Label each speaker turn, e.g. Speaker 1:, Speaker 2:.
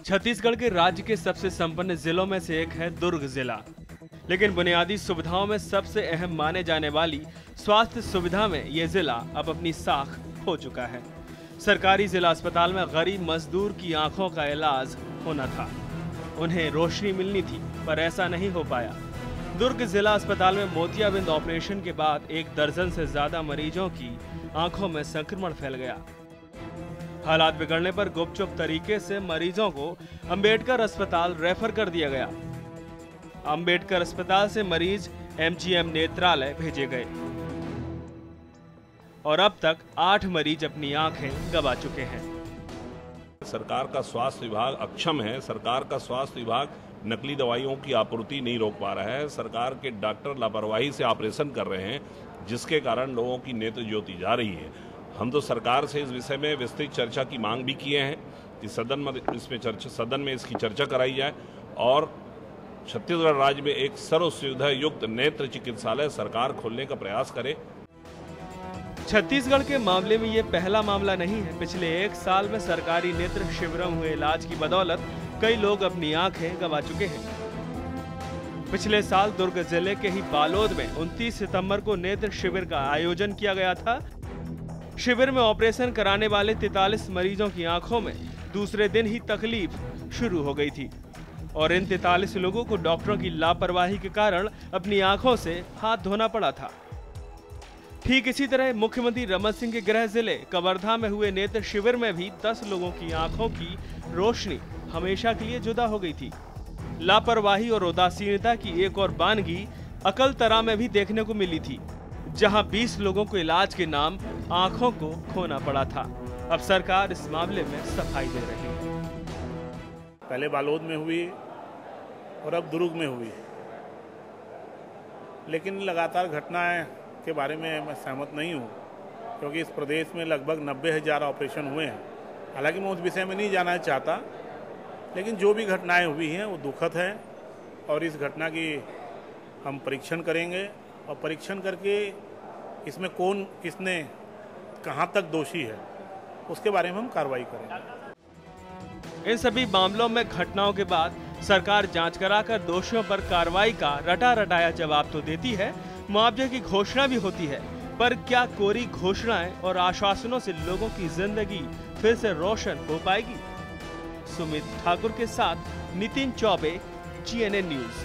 Speaker 1: छत्तीसगढ़ के राज्य के सबसे संपन्न जिलों में से एक है दुर्ग जिला, लेकिन बुनियादी सुविधाओं में सबसे अहम माने जाने वाली स्वास्थ्य सुविधा में ये जिला अब अपनी साख खो चुका है। सरकारी जिला अस्पताल में गरीब मजदूर की आंखों का इलाज होना था, उन्हें रोशनी मिलनी थी, पर ऐसा नहीं हो पाया। दुर्ग जिला अस्पताल में मोतियाबिंद ऑपरेशन के बाद 1 दर्जन से ज्यादा मरीजों की आंखों में संक्रमण फैल गया। हालात बिगड़ने पर गुपचुप तरीके से मरीजों को अंबेडकर अस्पताल रेफर कर दिया गया। अंबेडकर अस्पताल से मरीज एमजीएम नेत्रालय भेजे गए और अब तक 8 मरीज अपनी आंखें गंवा चुके हैं।
Speaker 2: सरकार का स्वास्थ्य विभाग अक्षम है। सरकार का स्वास्थ्य विभाग नकली दवाइयों की आपूर्ति नहीं रोक पा रहा है। सरकार के डॉक्टर लापरवाही से ऑपरेशन कर रहे हैं, जिसके कारण लोगों की नेत्र ज्योति जा रही है। हम तो सरकार से इस विषय में विस्तृत चर्चा की मांग भी किए हैं कि सदन में इसकी चर्चा कराई जाए और छत्तीसगढ़ राज्य में एक सर्व सुविधा युक्त नेत्र चिकित्सालय सरकार खोलने का प्रयास करे।
Speaker 1: छत्तीसगढ़ के मामले में ये पहला मामला नहीं है। पिछले 1 साल में सरकारी नेत्र शिविरों में हुए इलाज की बदौलत कई लोग अपनी आंखें गंवा चुके हैं। पिछले साल दुर्ग जिले के ही बालोद में 29 सितंबर को नेत्र शिविर का आयोजन किया गया था। शिविर में ऑपरेशन कराने वाले 43 मरीजों की आंखों में दूसरे दिन ही तकलीफ शुरू हो गई थी और इन 43 लोगों को डॉक्टरों की लापरवाही के कारण अपनी आंखों से हाथ धोना पड़ा था। ठीक इसी तरह मुख्यमंत्री रमन सिंह के गृह जिले कवर्धा में हुए नेत्र शिविर में भी 10 लोगों की आंखों की रोशनी हमेशा के लिए जुदा हो गई थी। लापरवाही और उदासीनता की एक और बानगी अकलतरा में भी देखने को मिली थी, जहां 20 लोगों को इलाज के नाम आंखों को खोना पड़ा था। अब सरकार इस मामले में सफाई दे रही है।
Speaker 3: पहले बालोद में हुई और अब दुर्ग में हुई, लेकिन लगातार घटनाएं के बारे में मैं सहमत नहीं हूं, क्योंकि इस प्रदेश में लगभग 90,000 ऑपरेशन हुए हैं। हालांकि मैं उस विषय में नहीं जाना चाहता, लेकिन जो भी घटनाएं हुई हैं वो दुखद हैं और इस घटना की हम परीक्षण करेंगे और परीक्षण करके इसमें कौन किसने कहां तक दोषी है उसके बारे में हम कार्रवाई करेंगे।
Speaker 1: इन सभी मामलों में घटनाओं के बाद सरकार जांच कराकर दोषियों पर कार्रवाई का रटा रटाया जवाब तो देती है, मुआवजे की घोषणा भी होती है, पर क्या कोरी घोषणाएं और आश्वासनों से लोगों की जिंदगी फिर से रोशन हो पाएगी? सुमित ठाकुर के साथ नितिन चौबे, GNN न्यूज।